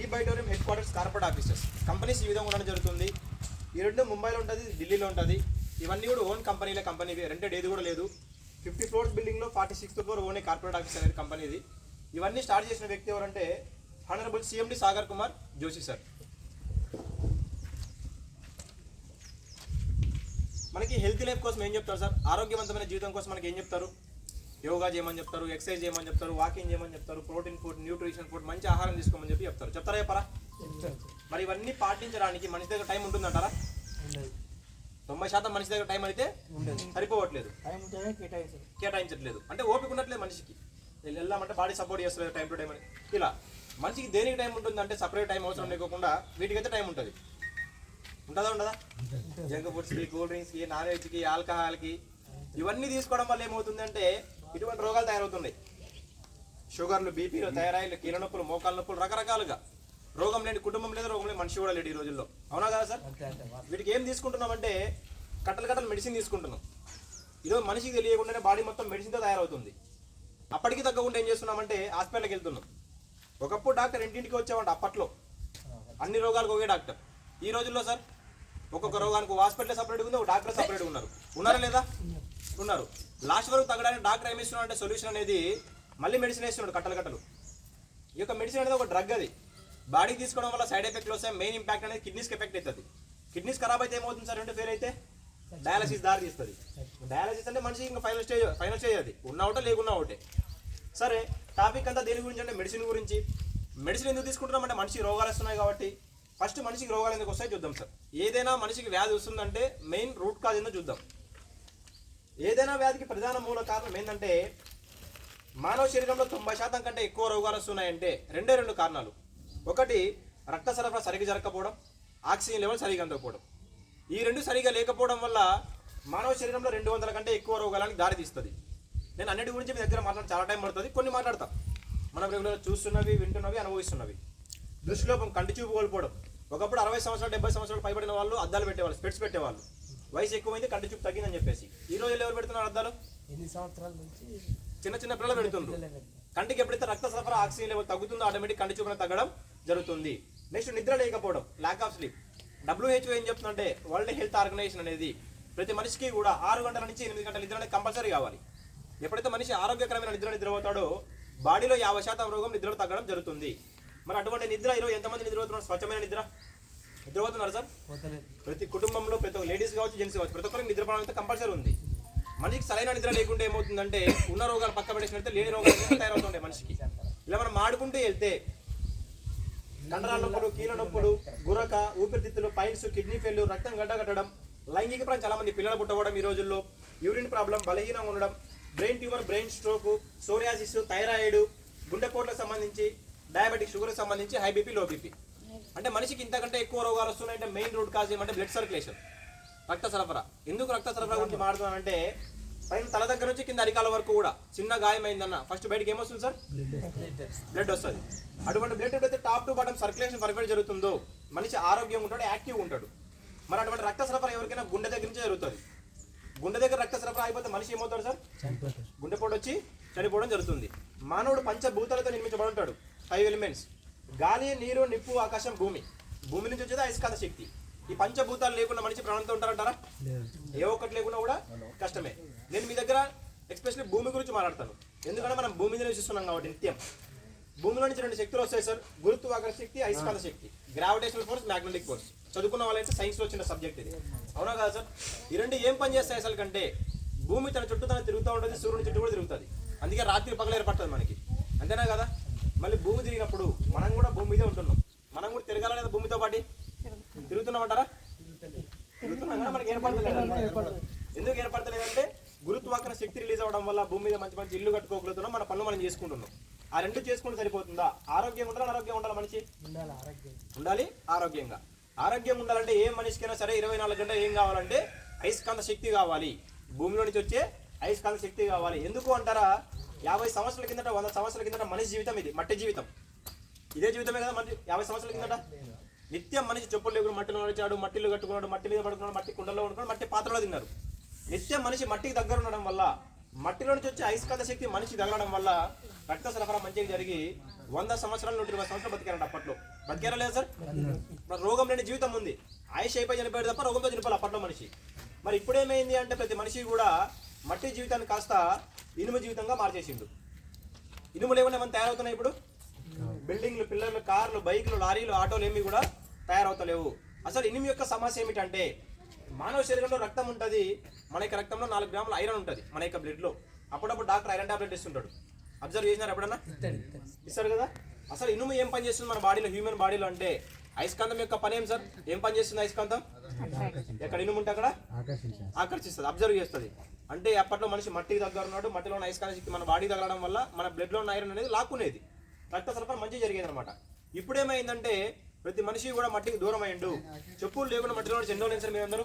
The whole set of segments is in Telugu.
ఈ బైటోరియం headquarters corporate offices companies ఈ విధంగా ఉండడం జరుగుతుంది. ఈ రెండు ముంబైలో ఉంటుంది, ఢిల్లీలో ఉంటుంది. ఇవన్నీ కూడా ఓన్ కంపెనీ రెంటెడ్ ఏది కూడా లేదు. 50 ఫ్లోర్స్ బిల్డింగ్లో 46th ఫ్లోర్ ఓనే కార్పొరేట్ ఆఫీస్ అనేది కంపెనీది. ఇవన్నీ స్టార్ట్ చేసిన వ్యక్తి ఎవరంటే honourable CMD Sagar Kumar Joshi sir. మనకి హెల్తీ లైఫ్ కోసం ఏం చెప్తారు సార్? ఆరోగ్యవంతమైన జీవితం కోసం మనకి ఏం చెప్తారు? యోగా చేయమని చెప్తారు, ఎక్సర్సైజ్ చేయమని చెప్తారు, వాకింగ్ చేయమని చెప్తారు, ప్రోటీన్ ఫుడ్, న్యూట్రిషన్ ఫుడ్, మంచి ఆహారం తీసుకోమని చెప్తారు. చెప్తారా చెప్పరా? మరి ఇవన్నీ పాటించడానికి మనిషి దగ్గర టైం ఉంటుందంటారా? 90% మనిషి దగ్గర టైం అయితే సరిపోవట్లేదు, కేటాయించట్లేదు. అంటే ఓపిక ఉండట్లేదు మనిషికి. వెళ్ళామంటే బాడీ సపోర్ట్ చేస్తలేదు టైం టు టైం అని. ఇలా మనిషికి దేనికి టైం ఉంటుందంటే సపరేట్ టైం అవసరం లేకుండా వీటికైతే టైం ఉంటుంది. ఉంటుందా ఉండదా? జంక్ ఫుడ్స్కి, కూల్ డ్రింక్స్కి, నాన్ వెజ్కి, ఆల్కహాల్కి ఇవన్నీ తీసుకోవడం వల్ల ఏమవుతుందంటే ఇటువంటి రోగాలు తయారవుతున్నాయి. షుగర్లు, బీపీలు, థైరాయిడ్లు, కీళ్ళ నొప్పులు, మోకాళ్ళ నొప్పులు, రకరకాలుగా. రోగం లేని కుటుంబం లేదు, రోగం లేని మనిషి కూడా లేడు ఈ రోజుల్లో. అవునా కదా సార్? వీటికి ఏం తీసుకుంటున్నామంటే కట్టలు మెడిసిన్ తీసుకుంటున్నాం. ఈరోజు మనిషికి తెలియకుండానే బాడీ మొత్తం మెడిసిన్తో తయారవుతుంది. అప్పటికి తగ్గకుండా ఏం చేస్తున్నామంటే హాస్పిటల్కి వెళ్తున్నాం. ఒకప్పుడు డాక్టర్ ఇంటింటికి వచ్చేవాడు అప్పట్లో, అన్ని రోగాలకు ఒకే డాక్టర్. ఈ రోజుల్లో సార్ ఒక్కొక్క రోగానికి హాస్పిటల్ సపరేట్గా ఉంది, ఒక డాక్టర్ సపరేట్గా ఉన్నారా లేదా? ఉన్నారు. లాస్ట్ వరకు తగ్గడానికి డాక్టర్ ఏమి ఇస్తున్నాడు అంటే సొల్యూషన్ అనేది మళ్ళీ మెడిసిన్ వేస్తున్నాడు కట్టలు. ఈ యొక్క మెడిసిన్ అనేది ఒక డ్రగ్. అది బాడీకి తీసుకోవడం వల్ల సైడ్ ఎఫెక్ట్లు వస్తాయి. మెయిన్ ఇంపాక్ట్ అనేది కిడ్నీస్కి ఎఫెక్ట్ అవుతుంది. కిడ్నీస్ ఖరాబ్ అయితే ఏమవుతుంది సార్? ఫెయిల్ అయితే డయాలసిస్ దారి తీస్తుంది. డయాలసిస్ అంటే మనిషి ఇంకా ఫైనల్ స్టేజ్ అది. ఉన్న ఒకటే లేకున్నా ఒకటే. సరే, టాపిక్ అంతా దేని గురించి అంటే మెడిసిన్ గురించి. మెడిసిన్ ఎందుకు తీసుకుంటున్నామంటే మనిషికి రోగాలు వస్తున్నాయి కాబట్టి. ఫస్ట్ మనిషికి రోగాలు ఎందుకు వస్తాయి చూద్దాం సార్. ఏదైనా మనిషికి వ్యాధి వస్తుందంటే మెయిన్ రూట్ కాజ్ ఏందో చూద్దాం. ఏదైనా వ్యాధికి ప్రధాన మూల కారణం ఏంటంటే మానవ శరీరంలో 90% కంటే ఎక్కువ రోగాలు వస్తున్నాయంటే రెండు కారణాలు. ఒకటి రక్త సరఫరా సరిగ్గా జరగకపోవడం, ఆక్సిజన్ లెవెల్ సరిగ్గా అందకపోవడం. ఈ రెండు సరిగ్గా లేకపోవడం వల్ల మానవ శరీరంలో 200 కంటే ఎక్కువ రోగాలకు దారితీస్తుంది. నేను అన్నిటి గురించి మీ దగ్గర మాట్లాడి చాలా టైం పడుతుంది. కొన్ని మాట్లాడతాం. మనం రెగ్యులర్ చూస్తున్నవి, వింటున్నవి, అనుభవిస్తున్నవి. దృష్టిలోపం, కంటి చూపు కోల్పోవడం. ఒకప్పుడు 60 సంవత్సరాలు 70 సంవత్సరాలు పైబడిన వాళ్ళు అద్దాలు పెట్టేవాళ్ళు, స్పెట్స్ పెట్టేవాళ్ళు. వయసు ఎక్కువైంది, కంటి చూపు తగ్గిందని చెప్పేసి. ఈ రోజు ఎవరు పెడుతున్నారు అద్దాలు? ఎన్ని సంవత్సరాల నుంచి చిన్న పిల్లలు పెడుతున్నారు. కంటికి ఎప్పుడైతే రక్త సరఫరా, ఆక్సిజన్ లెవెల్ తగ్గుతుందో ఆటోమేటిక్ కంటి చూపున తగ్గడం జరుగుతుంది. నెక్స్ట్ నిద్ర లేకపోవడం, ల్యాక్ ఆఫ్ స్లీప్. WHO ఏం చెప్తుందంటే వరల్డ్ హెల్త్ ఆర్గనైజేషన్ అనేది ప్రతి మనిషికి కూడా 6 గంటల నుంచి 8 గంటల నిద్ర అనేది కంపల్సరీ కావాలి. ఎప్పుడైతే మనిషి ఆరోగ్యకరమైన నిద్రపోతాడో బాడీలో 50% రోగం నిద్రలో తగ్గడం జరుగుతుంది. మరి అటువంటి నిద్ర ఈరోజు ఎంతమంది నిద్రపోతున్నారు? స్వచ్ఛమైన నిద్రపోతున్నారు సార్? ప్రతి కుటుంబంలో ప్రతి లేడీస్ కావచ్చు, జెంట్స్ కావచ్చు, ప్రతి ఒక్కరికి నిద్రపోవడం అయితే కంపల్సరీ ఉంది. మనిషికి సరైన నిద్ర లేకుంటే ఏమవుతుందంటే ఉన్న రోగాలు పక్క పెట్టేసినట్టే లేని రోగాలు తయారవుతుంటాయి మనిషికి. ఇలా మనం ఆడుకుంటూ వెళ్తే కండరాల నొప్పులు, కీళ్ళ నొప్పులు, గురక, ఊపిరితిత్తులు, పైల్స్, కిడ్నీ ఫెయిల్యూర్, రక్తం గడ్డగట్టడం, లైంగిక ప్రాంతం చాలా మంది పిల్లలు పుట్టవడం ఈ రోజుల్లో, యూరిన్ ప్రాబ్లం, బలహీనంగా ఉండడం, brain tumour, brain stroke, psoriasis, thyroid, గుండెపోట్లకు సంబంధించి, డయాబెటిక్, షుగర్కి సంబంధించి, హై బీపీ, లో బీపీ. అంటే మనిషికి ఇంతకంటే ఎక్కువ రోగాలు వస్తున్నాయంటే మెయిన్ రూట్ కాజ్ ఏమంటే బ్లడ్ సర్క్యులేషన్, రక్త సరఫరా. ఎందుకు రక్త సరఫరా గురించి మాట్లాడుతున్నానంటే పైన తల దగ్గర నుంచి కింద అరికాల వరకు కూడా చిన్న గాయమైందన్న ఫస్ట్ బయటకి ఏమొస్తుంది సార్? బ్లడ్ వస్తుంది. అటువంటి బ్లడ్ ఎప్పుడైతే top to bottom circulation perfect జరుగుతుందో మనిషి ఆరోగ్యంగా ఉంటాడు, యాక్టివ్గా ఉంటాడు. మరి అటువంటి రక్త సరఫరా ఎవరికైనా గుండె దగ్గర నుంచే జరుగుతుంది. గుండె దగ్గర రక్త సరఫరా అయిపోతే మనిషి ఏమవుతాడు సార్? గుండెపోటు వచ్చి చనిపోవడం జరుగుతుంది. మానవుడు పంచభూతాలతో నిర్మించబడి ఉంటాడు. 5 ఎలిమెంట్స్: గాలి, నీరు, నిప్పు, ఆకాశం, భూమి. భూమి నుంచి వచ్చేది అయస్కాంత శక్తి. ఈ పంచభూతాలు లేకుండా మనిషి ప్రాణంతో ఉంటారంటారా? ఏ ఒక్కటి లేకుండా కూడా కష్టమే. నేను మీ దగ్గర ఎస్పెషల్లీ భూమి గురించి మాట్లాడతాను. ఎందుకంటే మనం భూమి మీద నివసిస్తున్నాం కాబట్టి నిత్యం. భూమిలో నుంచి 2 శక్తులు వస్తాయి సార్: గురుత్వాకర్షణ శక్తి, అయస్కాంత శక్తి. Gravitational force, magnetic force. చదువుకున్న వాళ్ళైతే సైన్స్లో వచ్చిన సబ్జెక్ట్ ఇది. అవునా కదా సార్? ఈ రెండు ఏం పని చేస్తాయి అసలు కంటే భూమి తన చుట్టూ తన తిరుగుతూ ఉంటుంది, సూర్యుని చుట్టూ కూడా తిరుగుతుంది. అందుకే రాత్రి పగలు ఏర్పడుతుంది మనకి. అంతేనా కదా? మళ్ళీ భూమి తిరిగినప్పుడు మనం కూడా భూమి మీదే ఉంటున్నాం. మనం కూడా తిరగాలనేది భూమితో పాటు తిరుగుతున్నామంటారా? తిరుగుతున్నాం కదా, మనకి ఏర్పడతలేదు. ఎందుకు ఏర్పడతలేదంటే గురుత్వాకర్షణ శక్తి రిలీజ్ అవ్వడం వల్ల భూమి మీద మంచి మంచి ఇల్లు కట్టుకోగలుగుతున్నాం, మన పనులు మనం చేసుకుంటున్నాం. ఆ రెండు చేసుకుంటే సరిపోతుందా? ఆరోగ్యంగా ఉండాలి, అనారోగ్యంగా ఉండాలి. మనిషి ఉండాలి ఆరోగ్యంగా. ఆరోగ్యంగా ఉండాలంటే ఏ మనిషికైనా సరే 24 గంటలు ఏం కావాలంటే అయస్కాంత శక్తి కావాలి. భూమిలో నుంచి వచ్చే అయస్కాంత శక్తి కావాలి. ఎందుకు అంటారా? 50 సంవత్సరాల కిందట, 100 సంవత్సరాల కిందట మనిషి జీవితం ఇది మట్టి జీవితం. ఇదే జీవితమే కదా మనిషి 50 సంవత్సరాల కిందట. నిత్యం మనిషి చెప్పులు లేకుండా మట్టిలో నడిచాడు, మట్టిలో కట్టుకున్నాడు, మట్టి మీద పడుకున్నాడు, మట్టి కుండలో ఉంటున్నాడు, మట్టి పాత్రలో తిన్నారు. నిత్యం మనిషి మట్టికి దగ్గర ఉండడం వల్ల మట్టిలో నుంచి వచ్చే అయస్కాంత శక్తి మనిషి తగలడం వల్ల రక్త సరఫరా మంచిగా జరిగి 100 సంవత్సరాలు 120 సంవత్సరాలు బతికారంట అప్పట్లో. బతికారా లేదా సార్? మరి రోగం లేని జీవితం ఉంది. ఆయుష్ అయిపోయి చనిపోయాడు తప్ప రోగంతో చనిపోవాలి అప్పట్లో మనిషి. మరి ఇప్పుడేమైంది అంటే ప్రతి మనిషి కూడా మట్టి జీవితాన్ని కాస్త ఇనుము జీవితంగా మార్చేసిండు. ఇనుములు ఏమైనా మనం తయారవుతున్నాయి ఇప్పుడు? బిల్డింగ్లు, పిల్లర్లు, కార్లు, బైకులు, లారీలు, ఆటోలు ఏమి కూడా తయారవుతలేవు. అసలు ఇనుము యొక్క సమస్య ఏమిటంటే మానవ శరీరంలో రక్తం ఉంటుంది. మన యొక్క రక్తంలో 4 గ్రాముల ఐరన్ ఉంటుంది మన యొక్క బ్లడ్లో. అప్పుడప్పుడు డాక్టర్ ఐరన్ టాబ్లెట్ ఇస్తుంటాడు. అబ్జర్వ్ చేసినారు ఎప్పుడన్నా? ఇస్తాడు కదా. అసలు ఇనుము ఏం పని చేస్తుంది మన బాడీలో, హ్యూమన్ బాడీలో అంటే అయస్కాంతం యొక్క పని ఏం సార్? ఏం పని చేస్తుంది అయస్కాంతం? ఎక్కడ ఇనుము ఉంటే అక్కడ ఆకర్షిస్తుంది, అబ్జర్వ్ చేస్తుంది. అంటే అప్పట్లో మనిషి మట్టికి దగ్గర ఉన్నాడు. మట్టిలో ఉన్న అయస్కాంత శక్తి మన బాడీ తగలడం వల్ల మన బ్లడ్లో ఉన్న ఐరన్ అనేది లాక్కునేది, రక్త సరఫరా మంచిగా జరిగేది అనమాట. ఇప్పుడు ఏమైందంటే ప్రతి మనిషి కూడా మట్టికి దూరం అయ్యిండు. చెప్పులు లేకుండా మట్టిలో ఎన్నో లేదు సార్ మీరందరూ?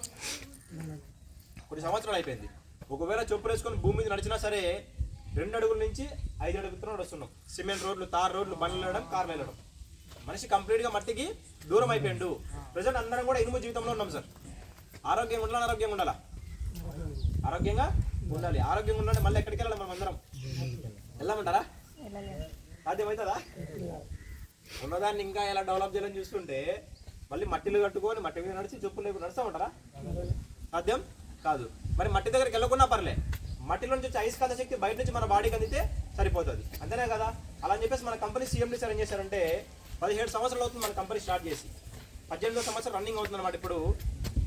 కొన్ని సంవత్సరాలు అయిపోయింది. ఒకవేళ చెప్పులు వేసుకొని భూమి మీద నడిచినా సరే 2 అడుగుల నుంచి 5 అడుగులతో నడుస్తున్నాం. సిమెంట్ రోడ్లు, తార్ రోడ్లు, బండ్లు వెళ్ళడం, కార్లు వెళ్ళడం. మనిషి కంప్లీట్గా మట్టికి దూరం అయిపోయిండు. ప్రజెంట్ అందరం కూడా ఇనుము జీవితంలో ఉన్నాం సార్. ఆరోగ్యంగా ఉండాలి, ఆరోగ్యంగా ఉండాలా? ఆరోగ్యంగా ఉండాలి. ఆరోగ్యంగా ఉండాలి. మళ్ళీ ఎక్కడికి వెళ్ళాలి? మనం అందరం వెళ్ళమంటారా? సాధ్యమవుతుందా? ఉన్నదాన్ని ఇంకా ఎలా డెవలప్ చేయాలని చూస్తుంటే మళ్ళీ మట్టిలు కట్టుకొని మట్టి మీద నడిచి చెప్పులు లేకుండా నడుస్తామంటారా? సాధ్యం కాదు. మరి మట్టి దగ్గరికి వెళ్ళకుండా పర్లే, మట్టిలో నుంచి వచ్చే అయస్కాంత శక్తి బయట నుంచి మన బాడీకి అందితే సరిపోతుంది. అంతేనే కదా. అలా అని చెప్పేసి మన కంపెనీ CMD సార్ ఏం చేశారంటే 17 సంవత్సరాలు అవుతుంది మన కంపెనీ స్టార్ట్ చేసి. 18వ సంవత్సరం రన్నింగ్ అవుతుంది అనమాట. ఇప్పుడు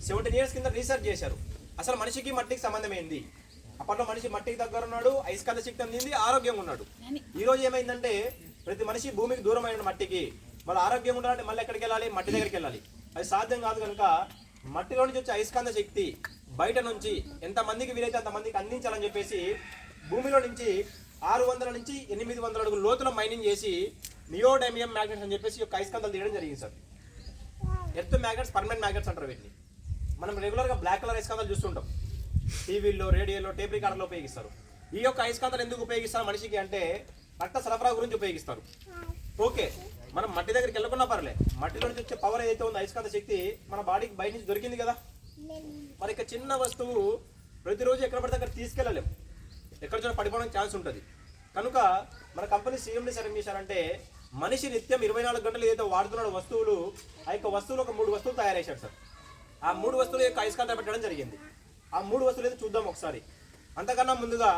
17 years కింద రీసెర్చ్ చేశారు. అసలు మనిషికి మట్టికి సంబంధం ఏంది? అప్పట్లో మనిషి మట్టికి దగ్గర ఉన్నాడు, అయస్కాంత శక్తి అందింది, ఆరోగ్యంగా ఉన్నాడు. ఈ రోజు ఏమైందంటే ప్రతి మనిషి భూమికి దూరం అయిన మట్టికి. మళ్ళీ ఆరోగ్యంగా ఉండాలంటే మళ్ళీ ఎక్కడికి వెళ్ళాలి? మట్టి దగ్గరికి వెళ్ళాలి. అది సాధ్యం కాదు కనుక మట్టిలో నుంచి వచ్చే అయస్కాంత శక్తి బయట నుంచి ఎంతమందికి వీలైతే అంతమందికి అందించాలని చెప్పేసి భూమిలో నుంచి 600 నుంచి 800 అడుగుల లోతులో మైనింగ్ చేసి నియోడైమియం మ్యాగ్నెట్స్ అని చెప్పేసి ఒక అయస్కాంతాలు తీయడం జరిగింది sir. Earth magnets, permanent magnets అంటారు వీటిని. మనం రెగ్యులర్గా బ్లాక్ కలర్ అయస్కాంతాలు చూస్తుంటాం, టీవీల్లో, రేడియోలో, టేప్ రికార్డర్లో ఉపయోగిస్తారు. ఈ యొక్క అయస్కాంతాలు ఎందుకు ఉపయోగిస్తారు మనిషికి అంటే రక్త సరఫరా గురించి ఉపయోగిస్తారు. ఓకే, మనం మట్టి దగ్గరికి వెళ్ళకుండా పర్లే, మట్టిలో నుంచి వచ్చే పవర్ ఏదైతే ఉందో అయస్కాంత శక్తి మన బాడీకి బయట నుంచి దొరికింది కదా. మరి ఇక చిన్న వస్తువు ప్రతిరోజు ఎక్కడ పడితే అక్కడ తీసుకెళ్ళలేం, ఎక్కడ చూడ పడిపోవడానికి ఛాన్స్ ఉంటుంది. కనుక మన కంపెనీ CMD సార్ ఏం చేశారంటే మనిషి నిత్యం 24 గంటలు ఏదైతే వాడుతున్నాడు వస్తువులు, ఆ యొక్క వస్తువులు ఒక 3 వస్తువులు తయారు చేశాడు సార్. ఆ 3 వస్తువుల యొక్క అయస్కాంతం పెట్టడం జరిగింది. ఆ 3 వస్తువులు అయితే చూద్దాం ఒకసారి. అంతకన్నా ముందుగా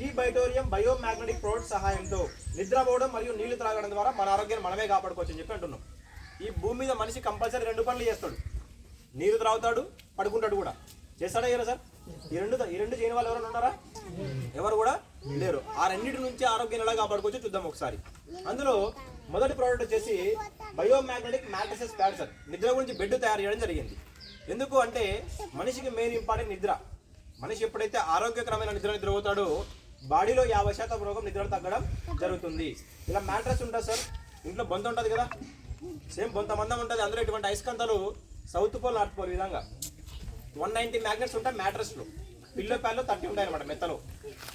ఈ బైటోరియం బయోమాగ్నెటిక్ ప్రోడక్ట్ సహాయంతో నిద్రపోవడం మరియు నీళ్లు త్రాగడం ద్వారా మన ఆరోగ్యాన్ని మనమే కాపాడుకోవచ్చు అని చెప్పి అంటున్నాం. ఈ భూమి మీద మనిషి కంపల్సరీ 2 పనులు చేస్తాడు, నీరు త్రాగుతాడు, పడుకుంటాడు కూడా. చేస్తాడా కదా సార్? ఈ రెండు చేయని వాళ్ళు ఎవరైనా ఉన్నారా? ఎవరు కూడా లేరు. ఆ రెండింటి నుంచి ఆరోగ్యాన్ని ఎలా కాపాడుకోవచ్చు చూద్దాం ఒకసారి. అందులో మొదటి ప్రోడక్ట్ వచ్చేసి బయోమాగ్నెటిక్ మ్యాట్రిసెస్ ప్యాడ్ సార్. నిద్ర గురించి బెడ్ తయారు చేయడం జరిగింది. ఎందుకు అంటే మనిషికి మెయిన్ ఇంపార్టెంట్ నిద్ర. మనిషి ఎప్పుడైతే ఆరోగ్యకరమైన నిద్రపోతాడో బాడీలో 50% రోగం నిద్ర తగ్గడం జరుగుతుంది. ఇలా మ్యాట్రెస్ ఉంటుంది సార్, ఇంట్లో బొంత ఉంటుంది కదా, సేమ్ బొంత మందం ఉంటుంది. అందులో ఇటువంటి అయస్కాంతాలు సౌత్ పోల్, నార్త్ పోల్ విధంగా 190 మ్యాగ్నెట్స్ ఉంటాయి మ్యాట్రెస్లో. పిల్లో ప్యాన్లో 30 ఉంటాయి అనమాట మెత్తలో.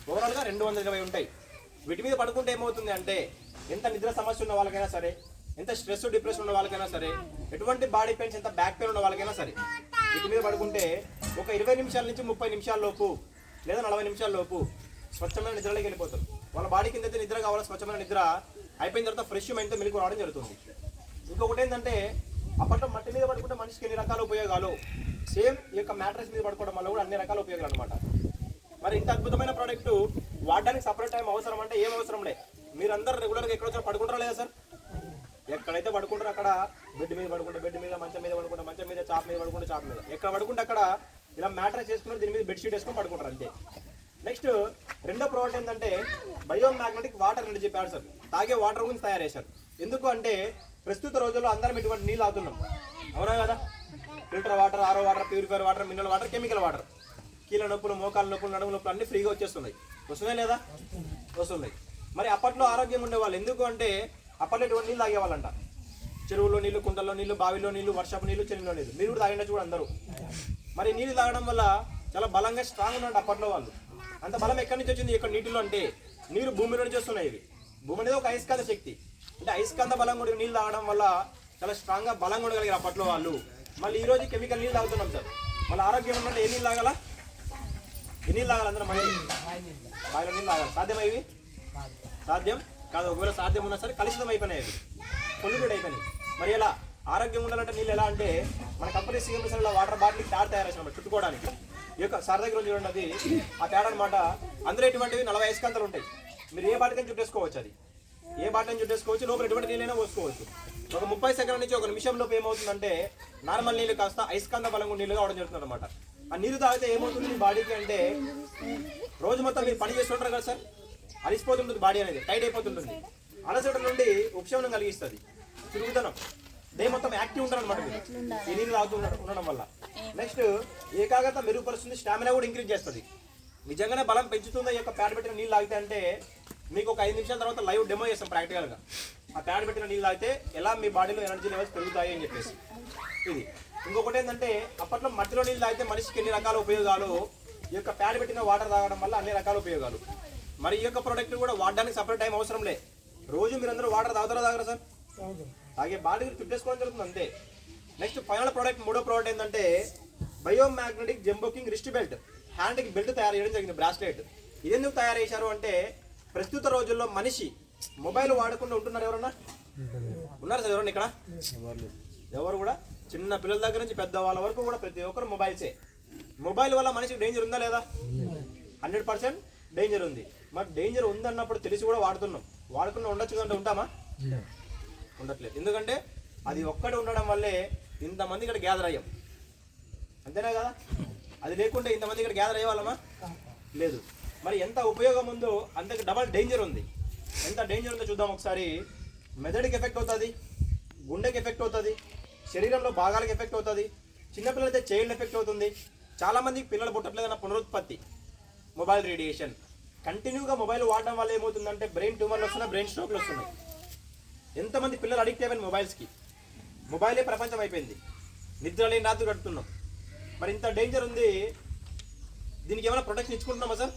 ఓవరాల్గా 220 ఉంటాయి. వీటి మీద పడుకుంటే ఏమవుతుంది అంటే ఎంత నిద్ర సమస్య ఉన్న వాళ్ళకైనా సరే, ఎంత స్ట్రెస్ డిప్రెషన్ ఉన్న వాళ్ళకైనా సరే, ఎటువంటి బాడీ పెయిన్స్, ఎంత బ్యాక్ పెయిన్ ఉన్న వాళ్ళకైనా సరే వీటి మీద పడుకుంటే ఒక 20 నిమిషాల నుంచి 30 నిమిషాల లోపు లేదా 40 నిమిషాల లోపు స్వచ్ఛమైన నిద్రలోకి వెళ్ళిపోతారు. వాళ్ళ బాడీ కింద అయితే నిద్ర కావాలో స్వచ్ఛమైన నిద్ర అయిపోయిన తర్వాత ఫ్రెష్ మైండ్తో మెలకు రావడం జరుగుతుంది. ఇంకొకటి ఏంటంటే అప్పట్లో మట్టి మీద పడుకుంటే మనిషికి ఎన్ని రకాల ఉపయోగాలు, సేమ్ ఈ యొక్క మ్యాట్రెస్ మీద పడుకోవడం వల్ల కూడా అన్ని రకాల ఉపయోగాలు అనమాట. మరి ఇంత అద్భుతమైన ప్రోడక్ట్ వాడడానికి సపరేట్ టైం అవసరం అంటే ఏం అవసరం లే. మీరందరూ రెగ్యులర్గా ఎక్కడ వచ్చారో పడుకుంటారా లేదా సార్? ఎక్కడైతే పడుకుంటారో అక్కడ బెడ్ మీద పడుకుంటే బెడ్ మీద, మంచం మీద పడుకుంటే మంచం మీద, చాప్ మీద పడుకుంటే చాప్ మీద, ఎక్కడ పడుకుంటే అక్కడ ఇలా మ్యాట్రెస్ చేసుకుని దీని మీద బెడ్షీట్ వేసుకొని పడుకుంటారు అంతే. నెక్స్ట్ రెండో ప్రోడక్ట్ ఏంటంటే బయోమాగ్నెటిక్ వాటర్ అని చెప్పారు సార్. తాగే వాటర్ గురించి తయారు చేశారు. ఎందుకు అంటే ప్రస్తుత రోజుల్లో అందరం ఇటువంటి నీళ్ళు తాగుతున్నాం, అవునా కదా? Filter water, RO water, purifier water, mineral water, chemical water. కీళ్ళ నొప్పులు, మోకాళ్ళ నొప్పులు, నడుము నొప్పులు అన్నీ ఫ్రీగా వచ్చేస్తున్నాయి. వస్తున్నాయి లేదా? వస్తున్నాయి. మరి అప్పట్లో ఆరోగ్యంగా ఉండేవాళ్ళు. ఎందుకు అంటే అప్పట్లో ఇటువంటి నీళ్ళు తాగేవాళ్ళంట. చెరువులో నీళ్ళు, కుంటల్లో నీళ్ళు, బావిలో నీళ్ళు, వర్షపు నీళ్ళు, చెరువులో నీళ్ళు. మీరు కూడా తాగిండొచ్చు కూడా అందరూ. మరి నీళ్ళు తాగడం వల్ల చాలా బలంగా స్ట్రాంగ్ ఉన్నట్టు అప్పట్లో వాళ్ళు. అంత బలం ఎక్కడి నుంచి వచ్చింది ఇక్కడ నీటిలో అంటే నీరు భూమిలో నుంచి వస్తున్నాయి. ఇవి భూమి అనేది ఒక అయస్కాంత శక్తి, అంటే అయస్కాంత బలం కూడా నీళ్ళు తాగడం వల్ల చాలా స్ట్రాంగ్గా బలంగా ఉండగలిగారు అప్పట్లో వాళ్ళు. మళ్ళీ ఈ రోజు కెమికల్ నీళ్ళు తాగుతున్నాం సార్. మళ్ళీ ఆరోగ్యం ఉన్నట్టు ఏ నీళ్ళు తాగాల? ఎన్ని నీళ్ళు తాగాలి అందరం మళ్ళీ బావిలో నీళ్ళు తాగాలి. సాధ్యమా ఇవి? సాధ్యం కాదు. ఒకవేళ సాధ్యం ఉన్నా సరే కలుషితం అయిపోయినాయి, అవి పొల్యూటెడ్ అయిపోయినాయి. మరి ఎలా ఆరోగ్యం ఉండాలంటే నీళ్ళు ఎలా అంటే మన కంపెనీ సీఎంఎస్ఎల్ వాటర్ బాటిల్ ప్యాడ్ తయారు చేసినమాట చుట్టుకోవడానికి. ఈ యొక్క సార్ దగ్గర చూడండి, అది ఆ ప్యాడ్ అనమాట. అందులో ఎటువంటివి 40 అయస్కాంతాలు ఉంటాయి. మీరు ఏ బాటికని చుట్టేసుకోవచ్చు, అది ఏ బాటిని చుట్టేసుకోవచ్చు. లోపల ఎటువంటి నీళ్ళైనా పోసుకోవచ్చు. ఒక 30 సెకండ్ల నుంచి 1 నిమిషం లోపు ఏమవుతుందంటే నార్మల్ నీళ్ళు కాస్త అయస్కాంత బలంగా నీళ్ళు కావడం జరుగుతుంది అనమాట. ఆ నీరు తాగితే ఏమవుతుంది మీ బాడీకి అంటే రోజు మొత్తం మీరు పని చేస్తుంటారు కదా సార్, అలిసిపోతుంటుంది బాడీ అనేది, టైట్ అయిపోతుంటుంది. అలసట నుండి ఉపశమనం కలిగిస్తుంది, తిరుగుతనం, డే మొత్తం యాక్టివ్ ఉంటారు అనమాట మీరు ఈ నీళ్ళు తాగుతూ ఉండడం వల్ల. నెక్స్ట్ ఏకాగ్రత మెరుగుపరుస్తుంది, స్టామినా కూడా ఇంక్రీజ్ చేస్తుంది. నిజంగానే బలం పెంచుతుందో ఈ యొక్క ప్యాడ్ పెట్టిన నీళ్ళు తాగితే అంటే మీకు ఒక 5 నిమిషాల తర్వాత లైవ్ డెమో చేస్తాం ప్రాక్టికల్గా. ఆ ప్యాడ్ పెట్టిన నీళ్ళు తాగితే ఎలా మీ బాడీలో ఎనర్జీ లెవెల్స్ పెరుగుతాయి అని చెప్పేసి. ఇది ఇంకొకటి ఏంటంటే అప్పట్లో మట్టిలో నీళ్ళు తాగితే మనిషికి ఎన్ని రకాల ఉపయోగాలు, ఈ యొక్క ప్యాడ్ పెట్టిన వాటర్ తాగడం వల్ల అన్ని రకాల ఉపయోగాలు. మరి ఈ యొక్క ప్రోడక్ట్ కూడా వాడడానికి సపరేట్ టైం అవసరం లే. రోజు మీరు అందరూ వాటర్ తాగరా సార్? తాగే బాడీ చుట్టేసుకోవడం జరుగుతుంది అంతే. నెక్స్ట్ ఫైనల్ ప్రోడక్ట్, మూడో ప్రోడక్ట్ ఏంటంటే బయోమాగ్నెటిక్ జంబోకింగ్ రిస్ట్ బెల్ట్. హ్యాండ్కి బెల్ట్ తయారు చేయడం జరిగింది, బ్రాస్లెట్. ఇది ఎందుకు తయారు చేశారు అంటే ప్రస్తుత రోజుల్లో మనిషి మొబైల్ వాడకుండా ఉంటున్నారు. ఎవరన్నా ఉన్నారు సార్ ఎవరన్నా ఇక్కడ? ఎవరు కూడా, చిన్న పిల్లల దగ్గర నుంచి పెద్ద వాళ్ళ వరకు కూడా ప్రతి ఒక్కరు మొబైల్సే. మొబైల్ వల్ల మనిషికి డేంజర్ ఉందా లేదా? 100% డేంజర్ ఉంది. మరి డేంజర్ ఉందన్నప్పుడు తెలిసి కూడా వాడుతున్నాం. వాడకుండా ఉండొచ్చు అంటే ఉంటామా? ఉండట్లేదు. ఎందుకంటే అది ఒక్కటి ఉండడం వల్లే ఇంతమంది ఇక్కడ గ్యాదర్ అయ్యాం, అంతేనా కదా? అది లేకుంటే ఇంతమంది ఇక్కడ గ్యాదర్ అయ్యేవాళ్ళమా? లేదు. మరి ఎంత ఉపయోగం ఉందో అంతకు డబల్ డేంజర్ ఉంది. ఎంత డేంజర్ ఉందో చూద్దాం ఒకసారి. మెదడుకి ఎఫెక్ట్ అవుతుంది, గుండెకి ఎఫెక్ట్ అవుతుంది, శరీరంలో భాగాలకు ఎఫెక్ట్ అవుతుంది. చిన్నపిల్లలైతే చైల్డ్ ఎఫెక్ట్ అవుతుంది. చాలామందికి పిల్లలు పుట్టట్లేదన్న పునరుత్పత్తి. మొబైల్ రేడియేషన్ కంటిన్యూగా మొబైల్ వాడడం వల్ల ఏమవుతుందంటే బ్రెయిన్ ట్యూమర్లు వస్తున్నాయి, బ్రెయిన్ స్ట్రోక్లు వస్తున్నాయి. ఎంతమంది పిల్లలు అడిక్ట్ అయిపోయింది మొబైల్స్కి. మొబైలే ప్రపంచం అయిపోయింది. నిద్ర లేని రాత్రి కడుతున్నాం. మరి ఇంత డేంజర్ ఉంది, దీనికి ఏమైనా ప్రొటెక్షన్ ఇచ్చుకుంటున్నామా సార్?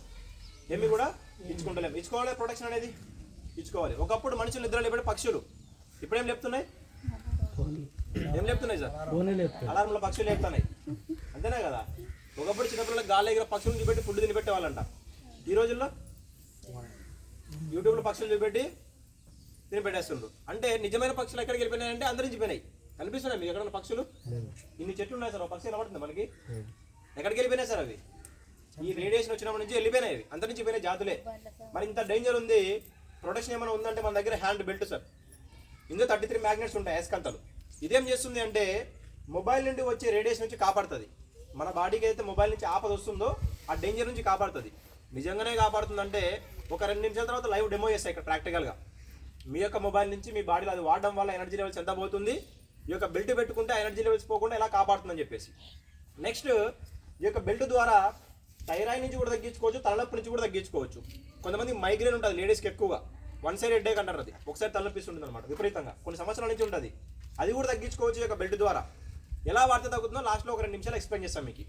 ఏమి కూడా ఇచ్చుకుంటలేము. ఇచ్చుకోవాలి ప్రొటెక్షన్ అనేది, ఇచ్చుకోవాలి. ఒకప్పుడు మనుషులు నిద్ర లేపడే పక్షులు, ఇప్పుడు ఏం లేపుతున్నాయి? ఏం లేపుతున్నాయి సార్? అలారంలో పక్షులు లేపుతున్నాయి, అంతేనా కదా? ఒకప్పుడు చిన్నపిల్లలకు గాలి ఎగిర పక్షులను చూపెట్టి ఫుడ్ తినిపెట్టేవాళ్ళంట. ఈ రోజుల్లో యూట్యూబ్లో పక్షులు చూపెట్టి తినిపెట్టేస్తుండ్రు. అంటే నిజమైన పక్షులు ఎక్కడికి వెళ్ళిపోయినాయంటే అంతరించిపోయినాయి. కనిపిస్తున్నాయి మీకు ఎక్కడన్నా పక్షులు? ఇన్ని చెట్లు ఉన్నాయి సార్, ఒక పక్షి కనబడుతుంది మనకి. ఎక్కడికి వెళ్ళిపోయినాయి సార్ అవి? ఈ రేడియేషన్ వచ్చినప్పటి నుంచి వెళ్ళిపోయినాయి, అవి అంతరించిపోయినాయి జాతులే. మరి ఇంత డేంజర్ ఉంది. ప్రొటెక్షన్ ఏమైనా ఉందంటే మన దగ్గర హ్యాండ్ బెల్ట్ సార్. ఇందులో 33 మ్యాగ్నెట్స్ ఉంటాయి, అయస్కాంతాలు. ఇదేం చేస్తుంది అంటే మొబైల్ నుండి వచ్చే రేడియేషన్ నుంచి కాపాడుతుంది. మన బాడీకి అయితే మొబైల్ నుంచి ఆపద వస్తుందో ఆ డేంజర్ నుంచి కాపాడుతుంది. నిజంగానే కాపాడుతుందంటే ఒక 2 నిమిషాల తర్వాత లైవ్ డెమో చేస్తాయి ఇక్కడ ప్రాక్టికల్గా. మీ యొక్క మొబైల్ నుంచి మీ బాడీలో అది వాడడం వల్ల ఎనర్జీ లెవెల్స్ ఎంత పోతుంది, ఈ యొక్క బెల్ట్ పెట్టుకుంటే ఎనర్జీ లెవెల్స్ పోకుండా ఎలా కాపాడుతుందని చెప్పేసి. నెక్స్ట్ ఈ యొక్క బెల్ట్ ద్వారా థైరాయిడ్ నుంచి కూడా తగ్గించుకోవచ్చు, తలనొప్పి నుంచి కూడా తగ్గించుకోవచ్చు. కొంతమంది మైగ్రేన్ ఉంటుంది లేడీస్కి ఎక్కువగా, 1 సైడ్ హెడేక్ అంటారు. అది ఒకసారి తలనొప్పిస్తుంటుంది అనమాట విపరీతంగా, కొన్ని సంవత్సరాల నుంచి ఉంటుంది. అది కూడా తగ్గించుకోవచ్చు ఈ యొక్క బెల్ట్ ద్వారా. ఎలా వాడితే తగ్గుతుందో లాస్ట్లో ఒక 2 నిమిషాలు ఎక్స్ప్లెయిన్ చేస్తాం మీకు.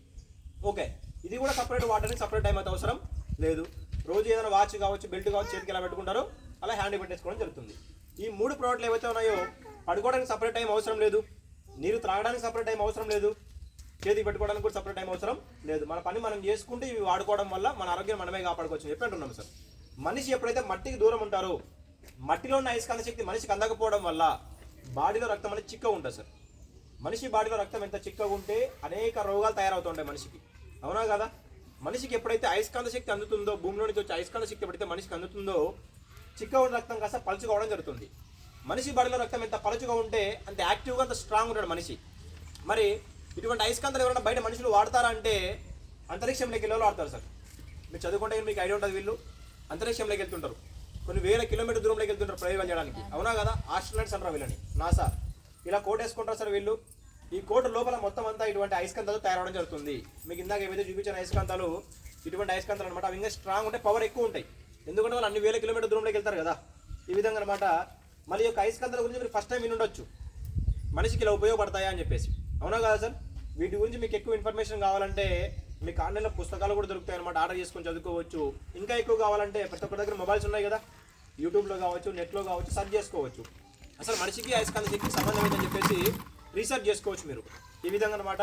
ఓకే, ఇది కూడా సపరేట్ వాడడానికి సపరేట్ టైం అయితే అవసరం లేదు. రోజు ఏదైనా వాచ్ కావచ్చు, బెల్ట్ కావచ్చు, చేతికి ఎలా పెట్టుకుంటారో అలా హ్యాండ్ పెట్టేసుకోవడం జరుగుతుంది. ఈ 3 ప్రోడక్ట్లు ఏవైతే ఉన్నాయో పడుకోవడానికి సపరేట్ టైం అవసరం లేదు, నీరు త్రాగడానికి సపరేట్ టైం అవసరం లేదు, చేతికి పెట్టుకోవడానికి కూడా సపరేట్ టైం అవసరం లేదు. మన పని మనం చేసుకుంటే ఇవి వాడుకోవడం వల్ల మన ఆరోగ్యం మనమే కాపాడుకోవచ్చు చెప్పి అంటున్నాం సార్. మనిషి ఎప్పుడైతే మట్టికి దూరం ఉంటారో, మట్టిలో ఉన్న అయస్కాంత శక్తి మనిషికి అందకపోవడం వల్ల బాడీలో రక్తం అనేది చిక్కగా ఉంటుంది సార్. మనిషి బాడీలో రక్తం ఎంత చిక్కగా ఉంటే అనేక రోగాలు తయారవుతుంటాయి మనిషికి, అవునా కదా? మనిషికి ఎప్పుడైతే అయస్కాంత శక్తి అందుతుందో, భూమిలో నుంచి వచ్చే అయస్కాంత శక్తి ఎప్పుడైతే మనిషికి అందుతుందో చిక్కగా ఉన్న రక్తం కాస్త పలుచుకోవడం జరుగుతుంది. మనిషి బాడీలో రక్తం ఎంత పలుచుగా ఉంటే అంత యాక్టివ్గా అంత స్ట్రాంగ్ ఉంటాడు మనిషి. మరి ఇటువంటి అయస్కాంతాలు ఎవరైనా బయట మనుషులు వాడతారా అంటే అంతరిక్షంలోకి వెళ్ళి వాడతారు సార్. మీరు చదువుకుంటే మీకు ఐడియా ఉంటుంది, వీళ్ళు అంతరిక్షంలోకి వెళ్తుంటారు, కొన్ని వేల కిలోమీటర్ దూరంలోకి వెళ్తుంటారు ప్రయోగాలు చేయడానికి, అవునా కదా? ఆస్ట్రోనట్స్ అంటారు వీళ్ళని, నాసా. ఇలా కోట్ వేసుకుంటారు సార్ వీళ్ళు. ఈ కోట్ లోపల మొత్తం అంతా ఇటువంటి అయస్కాంతాలు తయారవడం జరుగుతుంది. మీకు ఇందాక ఏవైతే చూపించిన అయస్కాంతాలు ఇటువంటి అయస్కాంతాలు అనమాట. అవి ఇంకా స్ట్రాంగ్ ఉంటాయి, పవర్ ఎక్కువ ఉంటాయి. ఎందుకంటే వాళ్ళు అన్ని వేల కిలోమీటర్ దూరంలోకి వెళ్తారు కదా, ఈ విధంగా అనమాట. మళ్ళీ యొక్క అయస్కాంతాల గురించి మీరు ఫస్ట్ టైం విని ఉండొచ్చు, మనిషికి ఇలా ఉపయోగపడతాయా అని చెప్పేసి, అవునా కదా సార్? వీటి గురించి మీకు ఎక్కువ ఇన్ఫర్మేషన్ కావాలంటే మీకు ఆన్లైన్లో పుస్తకాలు కూడా దొరుకుతాయి అనమాట, ఆర్డర్ చేసుకొని చదువుకోవచ్చు. ఇంకా ఎక్కువ కావాలంటే ప్రతి ఒక్కరి దగ్గర మొబైల్స్ ఉన్నాయి కదా, యూట్యూబ్లో కావచ్చు, నెట్లో కావచ్చు, సెర్చ్ చేసుకోవచ్చు. అసలు మనిషికి అయస్కాంత శక్తికి సంబంధం ఏంటని చెప్పేసి రీసెర్చ్ చేసుకోవచ్చు మీరు ఈ విధంగా అనమాట.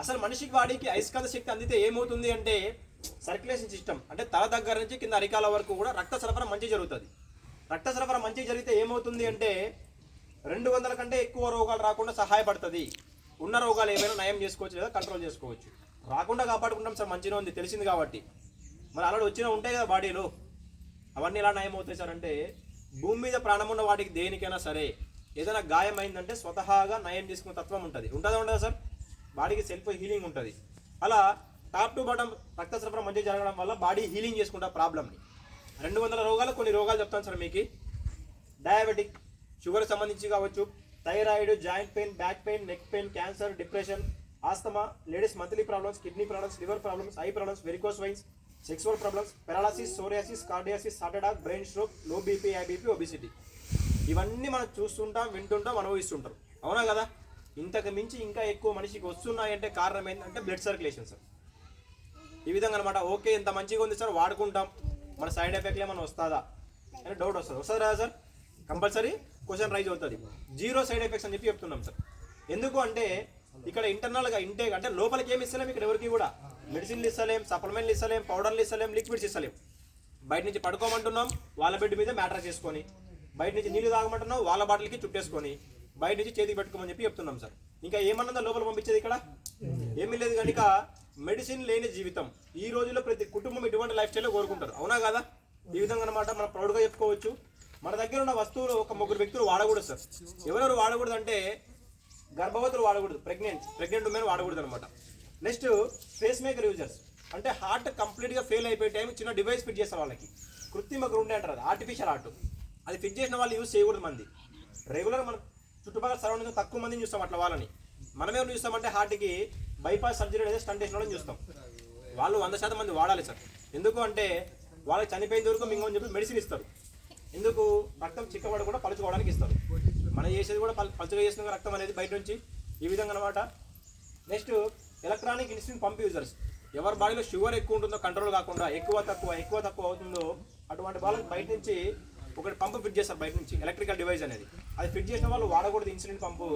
అసలు మనిషికి బాడీకి అయస్కాంత శక్తి అందితే ఏమవుతుంది అంటే సర్క్యులేషన్ సిస్టమ్ అంటే తల దగ్గర నుంచి కింద అరికాల వరకు కూడా రక్త సరఫరా మంచిగా జరుగుతుంది. రక్త సరఫరా మంచిగా జరిగితే ఏమవుతుంది అంటే 200 కంటే ఎక్కువ రోగాలు రాకుండా సహాయపడుతుంది. ఉన్న రోగాలు ఏమైనా నయం చేసుకోవచ్చు లేదా కంట్రోల్ చేసుకోవచ్చు. రాకుండా కాపాడుకుంటాం సార్, మంచిగా ఉంది తెలిసింది కాబట్టి. మరి అలాంటి వచ్చినా ఉంటాయి కదా బాడీలో, అవన్నీ ఎలా నయం అవుతాయి సార్ అంటే భూమి మీద ప్రాణం ఉన్న వాటికి దేనికైనా సరే ఏదైనా గాయం అయిందంటే స్వతహాగా నయం చేసుకునే తత్వం ఉంటుంది. ఉంటుందా సార్? బాడీకి సెల్ఫ్ హీలింగ్ ఉంటుంది. అలా టాప్ టు బాటం రక్త సరఫరా మంచిగా జరగడం వల్ల బాడీ హీలింగ్ చేసుకుంటా ప్రాబ్లమ్ని. 200 రోగాలు కొన్ని రోగాలు చెప్తాను సార్ మీకు. డయాబెటిక్, షుగర్ సంబంధించి కావచ్చు, thyroid, joint pain, back pain, neck pain, cancer, depression, asthma, ladies monthly problems, kidney problems, liver problems, eye problems, varicose veins, sexual problems, paralysis, psoriasis, కార్డియాసిస్, heart attack, brain stroke, low BP, high BP, obesity, ఇవన్నీ మనం చూస్తుంటాం, వింటుంటాం, అనుభవిస్తుంటాం. అవునా కదా? ఇంతకు మించి ఇంకా ఎక్కువ మనిషికి వస్తున్నాయంటే కారణం ఏంటంటే బ్లడ్ సర్క్యులేషన్ సార్. ఈ విధంగా అనమాట. ఓకే, ఇంత మంచిగా ఉంది సార్, వాడుకుంటాం, మన సైడ్ ఎఫెక్ట్లు ఏమైనా వస్తుందా అని డౌట్ వస్తుంది కదా సార్? కంపల్సరీ క్వశ్చన్ రైజ్ అవుతుంది. 0 సైడ్ ఎఫెక్ట్స్ అని చెప్పి చెప్తున్నాం సార్. ఎందుకు అంటే ఇక్కడ ఇంటర్నల్గా ఇంటేక్ అంటే లోపలికి ఏమి ఇస్తలేం, ఇక్కడ ఎవరికి కూడా మెడిసిన్లు ఇస్తలేం, సప్లిమెంట్లు ఇస్తలేం, పౌడర్లు ఇస్తలేం, లిక్విడ్స్ ఇస్తలేం. బయట నుంచి పడుకోమంటున్నాం వాళ్ళ బెడ్ మీద మ్యాటర్ చేసుకొని, బయట నుంచి నీళ్ళు తాగమంటున్నాం వాళ్ళ బాటిల్కి చుట్టేసుకొని, బయట నుంచి చేతికి పెట్టుకోమని చెప్పి చెప్తున్నాం సార్. ఇంకా ఏమన్నా లోపల పంపించేది ఇక్కడ ఏమీ లేదు. కనుక మెడిసిన్ లేని జీవితం ఈ రోజుల్లో ప్రతి కుటుంబం ఇటువంటి లైఫ్ స్టైల్లో కోరుకుంటారు. అవునా కదా? ఈ విధంగా అనమాట మనం ప్రౌడ్గా చెప్పుకోవచ్చు. మన దగ్గర ఉన్న వస్తువులు ఒక 3 వ్యక్తులు వాడకూడదు సార్. ఎవరెవరు వాడకూడదు అంటే గర్భవతులు వాడకూడదు, ప్రెగ్నెంట్ ఉమెన్ వాడకూడదు అనమాట. నెక్స్ట్ ఫేస్ మేకర్ యూజర్స్ అంటే హార్ట్ కంప్లీట్గా ఫెయిల్ అయిపోయే టైం చిన్న డివైస్ ఫిట్ చేస్తారు వాళ్ళకి, కృత్రిమ గుండె అంటారు, అది ఆర్టిఫిషియల్ హార్ట్. అది ఫిట్ చేసిన వాళ్ళు యూజ్ చేయకూడదు. మంది రెగ్యులర్గా మన చుట్టుపక్కల సరౌండింగ్ తక్కువ మందిని చూస్తాం అట్లా వాళ్ళని. మనమేమో చూస్తామంటే హార్ట్కి బైపాస్ సర్జరీ లేదా స్టంట్ వేసిన వాళ్ళని చూస్తాం. వాళ్ళు 100% మంది వాడాలి సార్. ఎందుకు అంటే వాళ్ళకి చనిపోయిన వరకు మింగమని చెప్పి మెడిసిన్ ఇస్తారు. ఎందుకు? రక్తం చిక్కబడకుండా పలుచుకోవడానికి ఇస్తారు. మనం చేసేది కూడా పలుచుగా చేసిన రక్తం అనేది బయట నుంచి. ఈ విధంగా అనమాట. Next electronic insulin pump users, ఎవరి బాడీలో షుగర్ ఎక్కువ ఉంటుందో కంట్రోల్ కాకుండా ఎక్కువ తక్కువ అవుతుందో అటువంటి వాళ్ళకి బయట నుంచి ఒకటి పంపు ఫిట్ చేస్తారు, బయట నుంచి ఎలక్ట్రికల్ డివైస్ అనేది. అది ఫిట్ చేసిన వాళ్ళు వాడకూడదు ఇన్సులిన్ పంపు.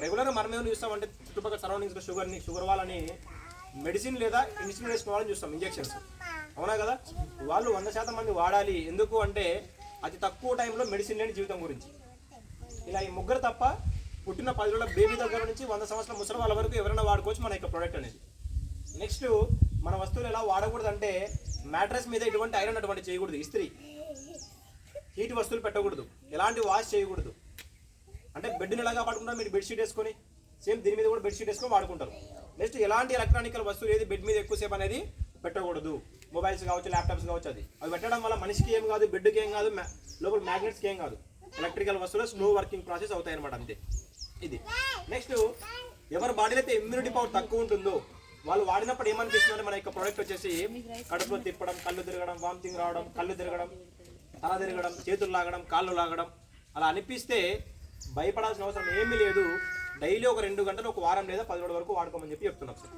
రెగ్యులర్గా మనమేమో చూస్తామంటే చుట్టుపక్కల సరౌండింగ్స్లో షుగర్ వాళ్ళని మెడిసిన్ లేదా ఇన్సులిన్ వేసుకున్న వాళ్ళని చూస్తాం, ఇంజెక్షన్స్. అవునా కదా? వాళ్ళు 100% మంది వాడాలి. ఎందుకు అంటే అతి తక్కువ టైంలో మెడిసిన్ లేని జీవితం గురించి. ఇలా ఈ ముగ్గురు తప్ప పుట్టిన 10 రోజుల బేబీ దగ్గర నుంచి 100 సంవత్సరాల ముసలి వాళ్ళ వరకు ఎవరైనా వాడుకోవచ్చు మన యొక్క ప్రోడక్ట్ అనేది. నెక్స్ట్ మన వస్తువులు ఎలా వాడకూడదు అంటే మ్యాట్రెస్ మీద ఇటువంటి ఐరన్ అటువంటి చేయకూడదు, ఇస్త్రీ, హీట్ వస్తువులు పెట్టకూడదు, ఎలాంటి వాష్ చేయకూడదు. అంటే బెడ్ని ఎలాగా పడుకుంటారు మీరు బెడ్షీట్ వేసుకొని, సేమ్ దీని మీద కూడా బెడ్షీట్ వేసుకొని వాడుకుంటారు. నెక్స్ట్ ఎలాంటి ఎలక్ట్రానికల్ వస్తువులు ఏది బెడ్ మీద ఎక్కువసేపు అనేది పెట్టకూడదు. మొబైల్స్ కావచ్చు, ల్యాప్టాప్స్ కావచ్చు, అవి పెట్టడం వల్ల మనిషికి ఏం కాదు, బెడ్కి ఏం కాదు, లోపల మ్యాగ్నెట్స్కి ఏం కాదు. ఎలక్ట్రికల్ వస్తువులు స్లో వర్కింగ్ ప్రాసెస్ అవుతాయి అనమాట, అంతే ఇది. నెక్స్ట్ ఎవరి బాడీలో అయితే ఇమ్యూనిటీ పవర్ తక్కువ ఉంటుందో వాళ్ళు వాడినప్పుడు ఏమనిపిస్తుందంటే మన యొక్క ప్రోడక్ట్ వచ్చేసి కడుపులో తిప్పడం, కళ్ళు తిరగడం, వామిటింగ్ రావడం, కళ్ళు తిరగడం, తల తిరగడం, చేతులు లాగడం, కాళ్ళు లాగడం అలా అనిపిస్తే భయపడాల్సిన అవసరం ఏమీ లేదు. డైలీ ఒక 2 గంటలు, ఒక వారం లేదా 10 రోజుల వరకు వాడుకోమని చెప్పి చెప్తున్నాం సార్.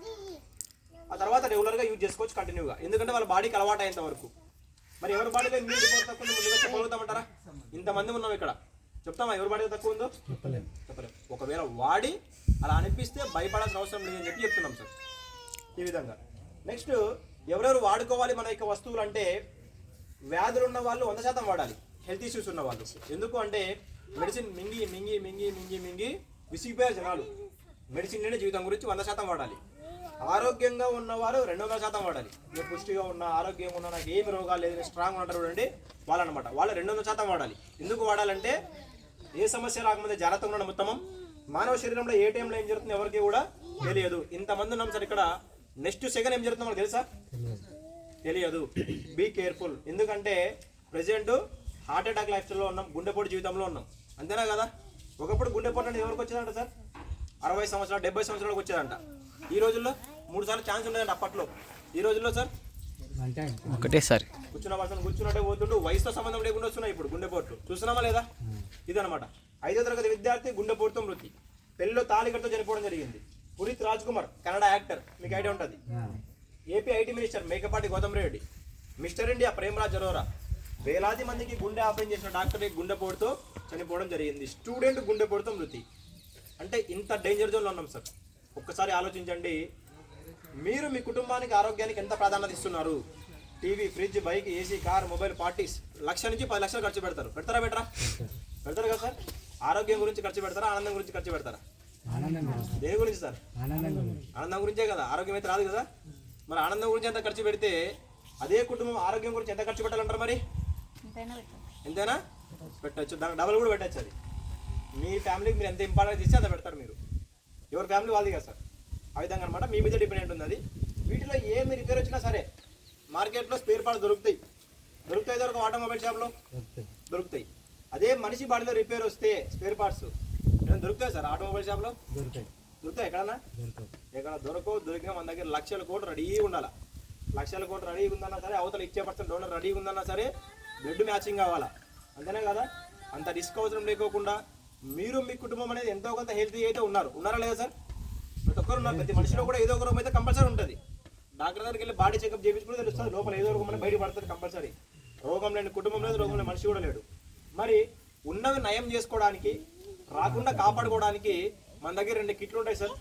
ఆ తర్వాత రెగ్యులర్గా యూజ్ చేసుకోవచ్చు కంటిన్యూగా, ఎందుకంటే వాళ్ళ బాడీకి అలవాటు అయ్యేంత వరకు. మరి ఎవరి బాడీలో ఇమ్యూనిటీ పవర్ తక్కువ ముందుగా చెప్పగలుగుతామంటారా? ఇంతమంది ఉన్నాం ఇక్కడ, చెప్తామా ఎవరి బాడీలో తక్కువ ఉందో? చెప్పలేం. ఒకవేళ వాడి అలా అనిపిస్తే భయపడాల్సిన అవసరం లేదని చెప్పి చెప్తున్నాం సార్. ఈ విధంగా నెక్స్ట్ ఎవరెవరు వాడుకోవాలి మన యొక్క వస్తువులు అంటే వ్యాధులు ఉన్న వాళ్ళు 100% వాడాలి, హెల్త్ ఇష్యూస్ ఉన్న వాళ్ళు. ఎందుకు అంటే మెడిసిన్ మింగి మింగి మింగి మింగి మింగి విసిగిపోయారు జనాలు. మెడిసిన్ లేని జీవితం గురించి 100% వాడాలి. ఆరోగ్యంగా ఉన్నవారు 200% వాడాలి. మీరు పుష్టిగా ఉన్న, ఆరోగ్యంగా ఉన్న, నాకు ఏమి రోగాలు లేదు, స్ట్రాంగ్ ఉంటారు చూడండి వాళ్ళనమాట, వాళ్ళు 200% వాడాలి. ఎందుకు వాడాలంటే ఏ సమస్య రాకముందే జాగ్రత్తగా ఉండడం ఉత్తమం. మానవ శరీరంలో ఏ టైంలో ఏం జరుగుతుందో ఎవరికి కూడా తెలియదు. ఇంతమంది ఉన్నాం సార్ ఇక్కడ. నెక్స్ట్ సెకండ్ ఏం జరుగుతుందో మనకు తెలుసా? తెలియదు. Be careful. ఎందుకంటే ప్రజెంట్ హార్ట్ అటాక్ లైఫ్ స్టైల్లో ఉన్నాం, గుండెపోటు జీవితంలో ఉన్నాం, అంతేనా కదా? ఒకప్పుడు గుండెపోటు అంటే ఎవరికి వచ్చేదంట సార్? 60 సంవత్సరాలు 70 సంవత్సరాలకు వచ్చేదంట. ఈ రోజుల్లో 3 సార్లు ఛాన్స్ ఉండేదంట అప్పట్లో. ఈ రోజుల్లో సార్ ఒకటేసారి కూర్చున్న పర్సన్ కూర్చున్నట్టే పోతుంటూ వయసుతో సంబంధం లేకుండా వస్తున్నాయి ఇప్పుడు గుండెపోట్లు. చూస్తున్నామా లేదా? ఇదనమాట. 5వ తరగతి విద్యార్థి గుండెపోటుతో మృతి. పెళ్లిలో తాళికట్టుతో చనిపోవడం జరిగింది. పునీత్ రాజ్ కుమార్ కన్నడ యాక్టర్, మీకు ఐడియా ఉంటుంది. AP IT minister Mekapati Goutham Reddy, mister India Premraj Arora, వేలాది మందికి గుండె ఆపరేషన్ చేసిన డాక్టర్ గుండెపోటుతో చనిపోవడం జరిగింది. స్టూడెంట్ గుండెపోటుతో మృతి. అంటే ఇంత డేంజర్ జోన్లో ఉన్నాం సార్. ఒక్కసారి ఆలోచించండి. మీరు మీ కుటుంబానికి ఆరోగ్యానికి ఎంత ప్రాధాన్యత ఇస్తున్నారు? TV, fridge, bike, AC, car, mobile, parties 1,00,000 నుంచి 10 లక్షలు ఖర్చు పెడతారు. పెడతారా బెటరా? పెడతారు కదా సార్. ఆరోగ్యం గురించి ఖర్చు పెడతారా, ఆనందం గురించి ఖర్చు పెడతారా? దేని గురించి సార్? ఆనందం గురించే కదా. ఆరోగ్యం అయితే రాదు కదా. మరి ఆనందం గురించి ఎంత ఖర్చు పెడితే అదే కుటుంబం ఆరోగ్యం గురించి ఎంత ఖర్చు పెట్టాలంటారు? మరి ఎంతైనా పెట్టచ్చు, దానికి డబల్ కూడా పెట్టచ్చు. అది మీ ఫ్యామిలీకి మీరు ఎంత ఇంపార్టెన్స్ ఇస్తే అంత పెడతారు మీరు. ఎవరి ఫ్యామిలీ వాళ్ళది కదా సార్. ఆ విధంగా అనమాట మీ మీద డిపెండెంట్ ఉంది అది. వీటిలో ఏమి రిపేర్ వచ్చినా సరే మార్కెట్లో స్పేర్ పార్ట్స్ దొరుకుతాయి. దొరుకుతాయి ఆటోమొబైల్ షాప్లో దొరుకుతాయి. అదే మనిషి బాడీలో రిపేర్ వస్తే స్పేర్ పార్ట్స్ దొరుకుతాయి సార్ ఆటోమొబైల్ షాప్లో. దొరుకుతాయి ఎక్కడన్నా? ఎక్కడ దొరకవు. దొరికినా మన దగ్గర 1,00,000 కోట్లు రెడీగా ఉండాలి. 1,00,000 కోట్లు రెడీగా ఉందన్నా సరే, అవతల ఇచ్చే పర్సన్ డోనర్ రెడీగా ఉందన్నా సరే, బ్లడ్ మ్యాచింగ్ కావాలా. అంతేనే కదా. అంత రిస్క్ అవసరం లేకోకుండా మీరు మీ కుటుంబం అనేది ఎంతో కొంత హెల్తీ అయితే ఉన్నారా లేదా సార్? ప్రతి ఒక్కరు ఉన్నారు. ప్రతి మనిషిలో కూడా ఏదో ఒక రోగం అయితే కంపల్సరీ ఉంటుంది. డాక్టర్ దగ్గరికి వెళ్ళి బాడీ చెకప్ చేయించుకుంటే తెలుస్తుంది లోపల ఏదో రోగం బయట పడుతుంది కంపల్సరీ. రోగం లేని కుటుంబం లేదు, రోగం లేని మనిషి కూడా లేడు. మరి ఉన్నవి నయం చేసుకోవడానికి, రాకుండా కాపాడుకోవడానికి మన దగ్గర 2 కిట్లు ఉంటాయి సార్.